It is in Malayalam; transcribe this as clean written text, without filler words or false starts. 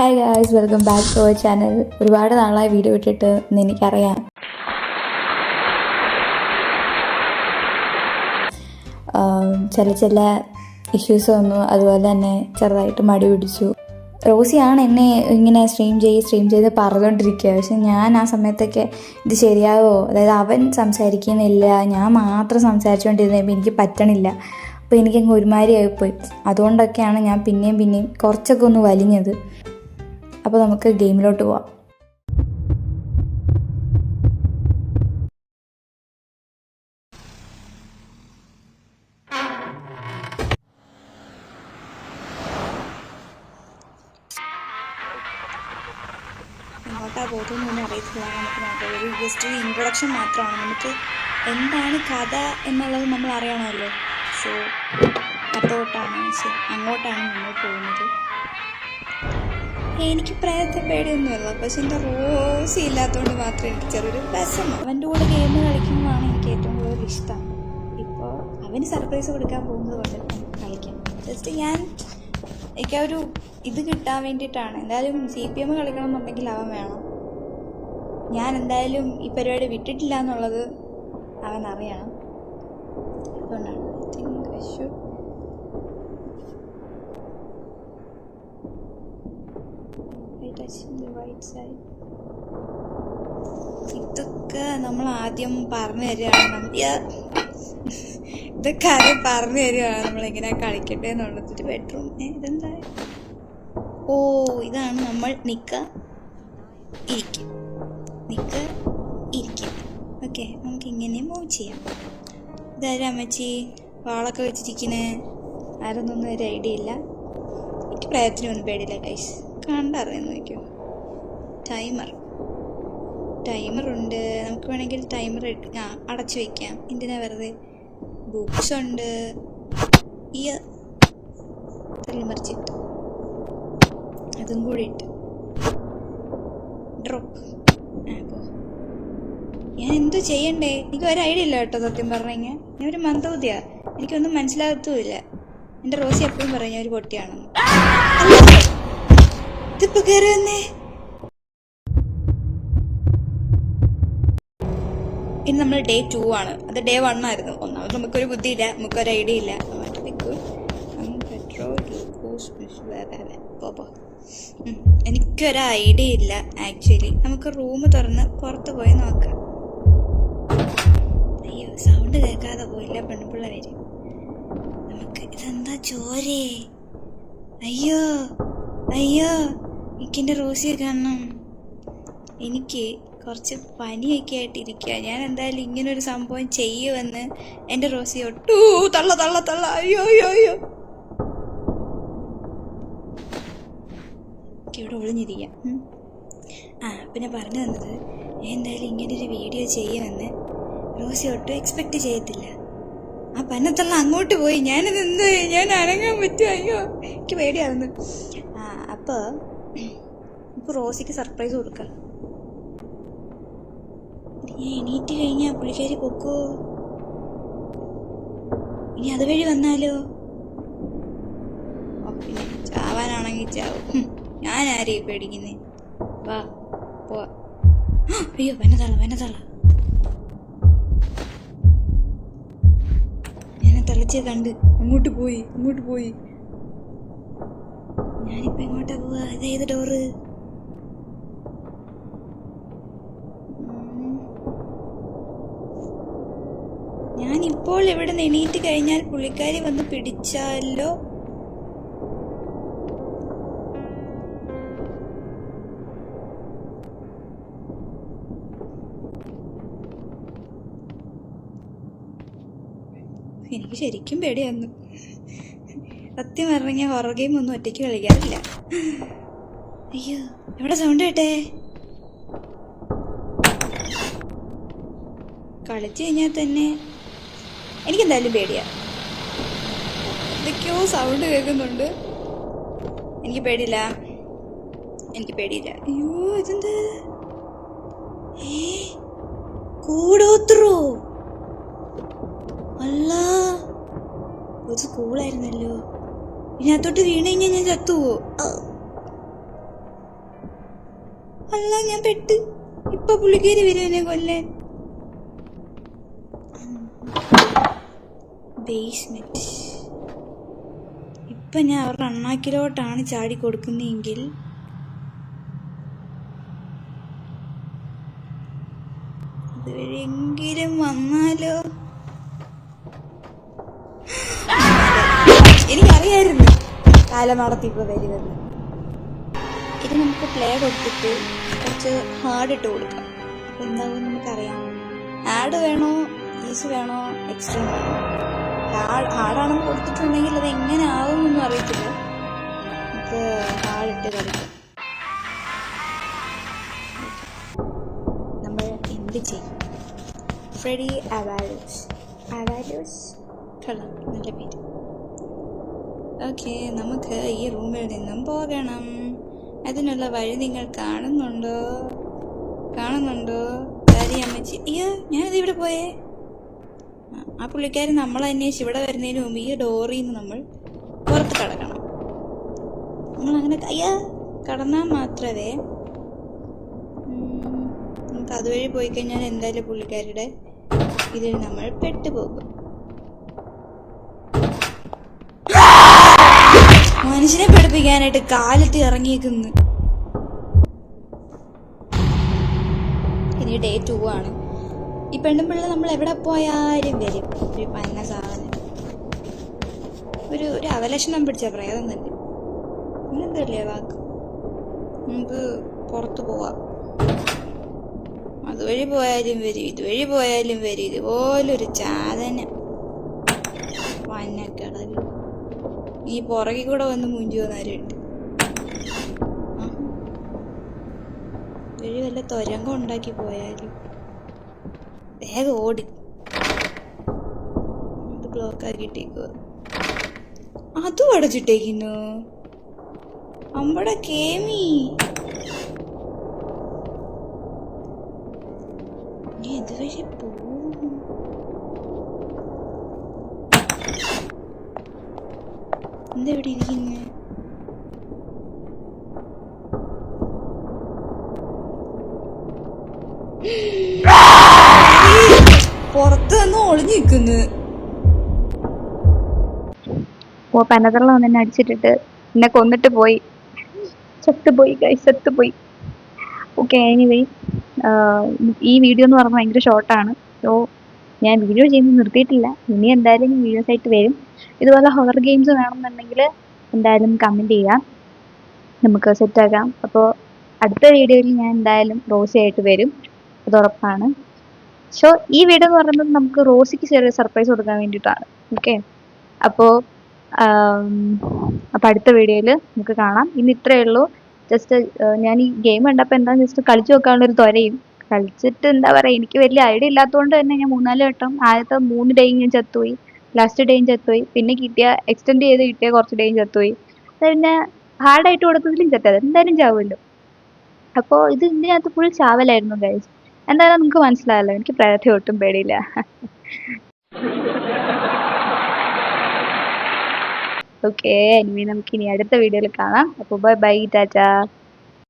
Hi guys, welcome back to our channel. ഒരുപാട് നാളായി വീഡിയോ ഇട്ടിട്ട് എന്ന് എനിക്കറിയാം. ചില ഇഷ്യൂസ് വന്നു. അതുപോലെ തന്നെ ചെറുതായിട്ട് മടി പിടിച്ചു. റോസിയാണ് എന്നെ ഇങ്ങനെ സ്ട്രീം ചെയ്ത് പറഞ്ഞുകൊണ്ടിരിക്കുക. പക്ഷെ ഞാൻ ആ സമയത്തൊക്കെ ഇത് ശരിയാവോ, അതായത് അവൻ സംസാരിക്കുന്നില്ല, ഞാൻ മാത്രം സംസാരിച്ചുകൊണ്ടിരുന്നപ്പോൾ എനിക്ക് പറ്റണില്ല. അപ്പോൾ എനിക്കങ്ങ് ഒരുമാതിരി ആയിപ്പോയി. അതുകൊണ്ടൊക്കെയാണ് ഞാൻ പിന്നെയും കുറച്ചൊക്കെ ഒന്ന് വലിഞ്ഞത്. അപ്പോൾ നമുക്ക് ഗെയിമിലോട്ട് പോവാം. എങ്ങോട്ടാ പോകുന്നൊന്നും അറിയത്തില്ല. നമുക്ക് നോക്കാം. ഒരു ജസ്റ്റ് ഒരു ഇൻട്രൊഡക്ഷൻ മാത്രമാണ്. നമുക്ക് എന്താണ് കഥ എന്നുള്ളത് നമ്മൾ അറിയണമല്ലോ. സോ അങ്ങോട്ടാണ് നമ്മൾ പോകുന്നത്. എനിക്ക് പ്രേതത്തെ പേടിയൊന്നുമില്ല, പക്ഷെ എൻ്റെ റോസി ഇല്ലാത്തതുകൊണ്ട് മാത്രമേ എനിക്ക് ചെറിയൊരു വിഷമം. അവൻ്റെ കൂടെ ഗെയിം കളിക്കുന്നതാണ് എനിക്ക് ഏറ്റവും കൂടുതൽ ഇഷ്ടം. ഇപ്പോൾ അവന് സർപ്രൈസ് കൊടുക്കാൻ പോകുന്നത് കൊണ്ട് കളിക്കാം. ജസ്റ്റ് എനിക്കൊരു ഇത് കിട്ടാൻ വേണ്ടിയിട്ടാണ്. എന്തായാലും CPM കളിക്കണം എന്നുണ്ടെങ്കിൽ അവൻ വേണം. ഞാൻ എന്തായാലും ഈ പരിപാടി വിട്ടിട്ടില്ല എന്നുള്ളത് അവൻ അറിയണം. അതുകൊണ്ടാണ് ഇതൊക്കെ നമ്മൾ ആദ്യം പറഞ്ഞു തരികയാണ്. ഇതൊക്കെ ആദ്യം പറഞ്ഞു തരികയാണ് നമ്മളെങ്ങനെയാ കളിക്കട്ടെ എന്നുള്ളത്. ഒരു ബെഡ്റൂം ഇതെന്താ? ഓ, ഇതാണ് നമ്മൾ നിക്ക ഇരിക്കും. ഓക്കെ, നമുക്ക് ഇങ്ങനെ മൂവ് ചെയ്യാം. ഇതാരും അമ്മച്ചി വാളൊക്കെ വെച്ചിരിക്കുന്നേ? ആരൊന്നും ഒരു ഐഡിയ ഇല്ല. എനിക്ക് പ്രയത്നമൊന്നും പേടിയില്ല ഗൈസ്, കണ്ടറിയാന്ന് നോക്കിയോ. ടൈമറുണ്ട്. നമുക്ക് വേണമെങ്കിൽ ടൈമർ അടച്ചു വയ്ക്കാം. എന്തിനാ വെറുതെ. ബുക്സ് ഉണ്ട്. ഈ തള്ളിമറിച്ചിട്ട് അതും കൂടി ഇട്ട് ഡ്രോപ്പ്. ഞാൻ എന്തോ ചെയ്യണ്ടേ? എനിക്ക് ഒരു ഐഡിയ ഇല്ല കേട്ടോ. സത്യം പറഞ്ഞാൽ ഞാൻ ഒരു മന്ദബുദ്ധിയാ, എനിക്കൊന്നും മനസ്സിലാകത്തുമില്ല. എൻ്റെ റോസി എപ്പോഴും പറയും ഞാൻ ഒരു പൊട്ടിയാണെന്ന്. ഇതിപ്പോ കയറി വന്നേ. ഇനി നമ്മൾ ഡേ 2 ആണ്. അത് ഡേ 1 ആയിരുന്നു. ഒന്നാമത് നമുക്കൊരു ബുദ്ധിയില്ല, നമുക്കൊരു ഐഡിയ ഇല്ല. എനിക്കൊരു ഐഡിയ ഇല്ല ആക്ച്വലി. നമുക്ക് റൂം തുറന്ന് പുറത്ത് പോയി നോക്കാം. അയ്യോ, സൗണ്ട് കേൾക്കാതെ പോയില്ല. പെൺപിള്ള വരും. നമുക്ക് ഇതെന്താ ചോരേ? അയ്യോ എനിക്കെൻ്റെ റോസിയെ കാണണം. എനിക്ക് കുറച്ച് പനിയൊക്കെ ആയിട്ടിരിക്കുക. ഞാൻ എന്തായാലും ഇങ്ങനൊരു സംഭവം ചെയ്യുമെന്ന് എൻ്റെ റോസി ഒട്ടു തള്ള. അയ്യോ ഇവിടെ ഒളിഞ്ഞിരിക്കാം. പിന്നെ പറഞ്ഞു തന്നത് ഞാൻ എന്തായാലും ഇങ്ങനൊരു വീഡിയോ ചെയ്യുമെന്ന് റോസി ഒട്ടും എക്സ്പെക്റ്റ് ചെയ്യത്തില്ല. ആ പന്നത്തള്ള അങ്ങോട്ട് പോയി. ഞാനത് എന്ത്, ഞാൻ അനങ്ങാൻ പറ്റുമോ? അയ്യോ, എനിക്ക് പേടിയാവുന്നു. അപ്പോൾ റോസിക്ക് സർപ്രൈസ് കൊടുക്കാം. ഞാൻ എണീറ്റ് കഴിഞ്ഞാൽ പുള്ളിക്കാരി പൊക്കോ? ഇനി അതുവഴി വന്നാലോ? പിന്നെ ചാവാനാണെങ്കിൽ ചാവും. ഞാൻ ആരെയും പേടിക്കുന്നേ? വാ പോവാ. അയ്യോ, വനതള്ള. ഞാൻ തള്ളച്ചേ കണ്ട് അങ്ങോട്ട് പോയി. ഞാനിപ്പോ എങ്ങോട്ടാ പോവാ? ഇതേത് ഡോറ്? ഞാനിപ്പോൾ ഇവിടെ നിന്ന് എണീറ്റ് കഴിഞ്ഞാൽ പുള്ളിക്കാരി വന്ന് പിടിച്ചാലോ? എനിക്ക് ശരിക്കും പേടിയായിരുന്നു. സത്യം പറഞ്ഞ ഹൊറർ ഗെയിം ഒന്നും ഒറ്റയ്ക്ക് കളിക്കാറില്ല. അയ്യോ, എവിടെ സൗണ്ട് കേട്ടേ? കളിച്ചു കഴിഞ്ഞാൽ തന്നെ എനിക്കെന്തായാലും പേടിയാ. എന്തൊക്കെയോ സൗണ്ട് കേൾക്കുന്നുണ്ട്. എനിക്ക് പേടിയില്ല. അയ്യോ, ഇതെന്ത്? കൂടോത്രോ? അല്ല, ഒരു സ്കൂളായിരുന്നല്ലോ. ഇതിനകത്തോട്ട് വീണ് കഴിഞ്ഞാൽ ഞാൻ ചത്തുവോ? അല്ല ഞാൻ പെട്ട്. ഇപ്പൊ പുള്ളിക്കാരി വരും എന്നെ കൊല്ലാൻ. ബേസ്മെന്റ്. ഇപ്പൊ ഞാൻ അവരുടെ അണ്ണാക്കിലോട്ടാണ് ചാടി കൊടുക്കുന്നതെങ്കിൽ അതുവരെയെങ്കിലും വന്നാലോ? എനിക്കറിയായിരുന്നു കാലമാടത്തിപ്പോ വരുമെന്ന്. ഇത് നമുക്ക് പ്ലേ കൊടുത്തിട്ട് കുറച്ച് ഹാർഡ് ഇട്ട് കൊടുക്കാം. അപ്പൊ എന്താകും നമുക്കറിയാം. ആഡ് വേണോ, ഈസ് വേണോ, എക്സ്ട്രീം വേണോ? ഹാർഡാണെന്ന് കൊടുത്തിട്ടുണ്ടെങ്കിൽ അത് എങ്ങനെ ആവുമെന്നൊന്നും അറിയത്തില്ല. നമുക്ക് ഹാർഡ് ഇട്ട് കളിക്കാം. നമ്മൾ എന്ത് ചെയ്യും? ഫ്രെഡി അവാലോസ്. കൊള്ളാം, നല്ല പേര്. ഓക്കെ, നമുക്ക് ഈ റൂമിൽ നിന്നും പോകണം. അതിനുള്ള വഴി നിങ്ങൾ കാണുന്നുണ്ടോ? അമ്മച്ചി. അയ്യോ, ഞാനത് ഇവിടെ പോയേ. ആ പുള്ളിക്കാരൻ നമ്മളെ അന്വേഷിച്ച് ഇവിടെ വരുന്നതിന് മുമ്പ് ഈ ഡോറിൽ നിന്ന് നമ്മൾ പുറത്ത് കടക്കണം. നമ്മളങ്ങനെ കടന്നാൽ മാത്രമേ നമുക്ക് അതുവഴി പോയി കഴിഞ്ഞാൽ എന്തായാലും പുള്ളിക്കാരുടെ ഇതിൽ നമ്മൾ പെട്ടുപോകും. മനുഷ്യനെ പഠിപ്പിക്കാനായിട്ട് കാലത്ത് ഇറങ്ങിയേക്കുന്നു. ഇനി ഡേ 2 ആണ്. ഈ പെണ്ണുമ്പിള്ള നമ്മൾ എവിടെ പോയാലും വരും. ഒരു പന്ന സാധനം, ഒരു അവലക്ഷണം പിടിച്ച പ്രേതം തന്നെ. അങ്ങനെന്തല്ലേ വാക്ക്. നമുക്ക് പുറത്തു പോവാം. അതുവഴി പോയാലും വരും, ഇതുവഴി പോയാലും വരും. ഇതുപോലൊരു ചാതനം വന്നക്കടൽ. ഈ പുറകിൽ കൂടെ വന്ന് മുഞ്ചു വന്നവരുണ്ട്. വഴി വല്ല തൊരങ്കം ഉണ്ടാക്കി പോയാലും വേഗം ഓടി. അത് ബ്ലോക്ക് ആക്കിയിട്ടേക്കുക. അതും അടച്ചിട്ടേക്കുന്നു. അമ്പടെ കേമി ഇതുവഴി പോകും. എന്തെവിടെ ഇരിക്കുന്നു? പുറത്ത് നിന്ന് ഒളിഞ്ഞു നിൽക്കുന്നു. പനതള്ള എന്നെ അടിച്ചിട്ടിട്ട് എന്നെ കൊന്നിട്ട് പോയി. ചത്തുപോയി. ഓക്കെ, എനിവേ ഈ വീഡിയോ എന്ന് പറഞ്ഞാൽ ഭയങ്കര ഷോർട്ടാണ്. സോ ഞാൻ വീഡിയോ ചെയ്യുന്നത് നിർത്തിയിട്ടില്ല. ഇനി എന്തായാലും വീഡിയോസ് ആയിട്ട് വരും. ഇതുപോലെ ഹൊറർ ഗെയിംസ് വേണമെന്നുണ്ടെങ്കിൽ എന്തായാലും കമൻറ്റ് ചെയ്യാം, നമുക്ക് സെറ്റാക്കാം. അപ്പോൾ അടുത്ത വീഡിയോയിൽ ഞാൻ എന്തായാലും റോസി ആയിട്ട് വരും, അത് ഉറപ്പാണ്. സോ ഈ വീഡിയോ എന്ന് പറയുന്നത് നമുക്ക് റോസിക്ക് ചെറിയ സർപ്രൈസ് കൊടുക്കാൻ വേണ്ടിയിട്ടാണ്. ഓക്കെ, അപ്പോൾ അടുത്ത വീഡിയോയിൽ നമുക്ക് കാണാം. ഇന്ന് ഇത്രയേ ഉള്ളൂ. ജസ്റ്റ് ഞാൻ ഈ ഗെയിം കണ്ടപ്പോൾ എന്താ ജസ്റ്റ് കളിച്ചു നോക്കാനുള്ളൊരു ത്വരയും, കളിച്ചിട്ട് എന്താ പറയുക, എനിക്ക് വലിയ ഐഡിയ ഇല്ലാത്തതുകൊണ്ട് തന്നെ ഞാൻ 3-4 വട്ടം ആദ്യത്തെ 3 ഡേയും ഞാൻ ചത്തുപോയി, ലാസ്റ്റ് ഡേയും ചത്തുപോയി, പിന്നെ എക്സ്റ്റെൻഡ് ചെയ്ത് കിട്ടിയ കുറച്ച് ഡേയും ചത്തുപോയി. അത് പിന്നെ ഹാർഡായിട്ട് കൊടുത്തതിലും ചത്തത് എന്തായാലും ചാവുമല്ലോ. അപ്പോൾ ഇതിനകത്ത് ഫുൾ ചാവലായിരുന്നു ഗൈസ്. എന്തായാലും നിങ്ങൾക്ക് മനസ്സിലായല്ലോ, എനിക്ക് പ്രേതത്തെ ഒട്ടും പേടിയില്ല. ഓക്കെ, ഇനി നമുക്ക് ഇനി അടുത്ത വീഡിയോയിൽ കാണാം. അപ്പോൾ ബൈ, ടാറ്റാ.